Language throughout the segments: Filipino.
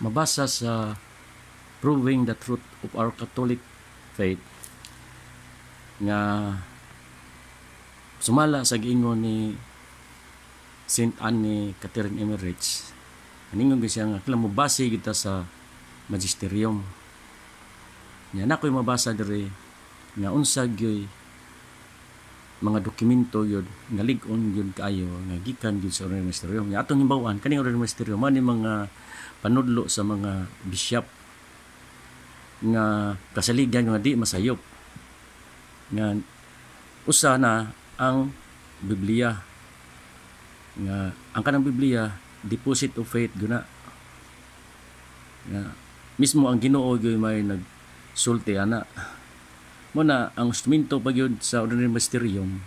mabasa sa Proving the Truth of Our Catholic Faith nga sumala sa giingon ni Saint Anne Catherine Emmerich. Aningon siya nga kailangan mabasa kita sa magisterium. Nya na ko'y mabasa diri nga unsa gyoy mga dokumento yun nga lig-on yun kaayo nga gikan gyud sa Ordinary Magisterium. Nya atong himbawaan kaning Ordinary Magisterium man mga panudlo sa mga bishop nga kasaligan nga di masayop nga usa na ang Biblia nga ang kanang Biblia deposit of faith guna nga mismo ang Ginoo gyud may nagsulti ana mo na ang instrumento pagyud sa Ordinary Magisterium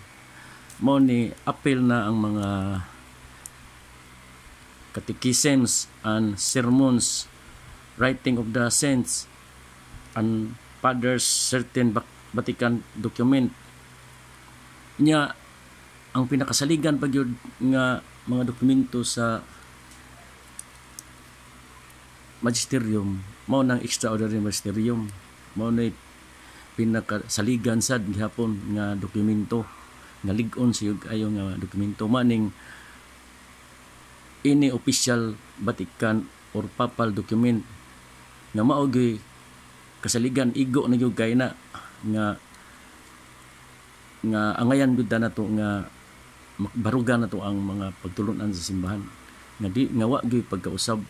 mo ni apel na ang mga catechisms and sermons, writing of the saints and fathers, certain Vatican document nya ang pinakasaligan pagyud nga mga dokumento sa magisterium mao nang extraordinary magisterium mao na pinakasaligan sad gihapon nga dokumento nga lig-on siyog ayo nga dokumento maning ini official Vatican or papal document nga mao gyud kasaligan igo na gyud kay na nga angayan gud na to nga barugan na to ang mga pagtulunan sa simbahan nga di nga wa gyud pagkausab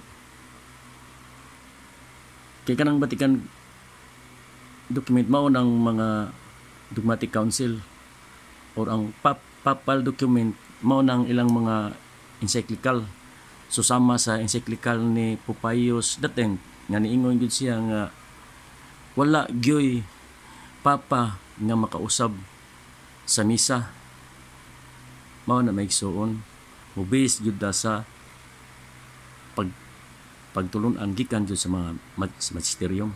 kay kanang Vatican document mao ng mga dogmatic council or ang papal document mao ng ilang mga encyclical susama sa encyclical ni Pope Pius X nga niingon gyud siya nga wala gyoy papa nga makausab sa misa mao na maigsuon mubis gyud sa pagtulunan gikan gyud sa mga magisterium.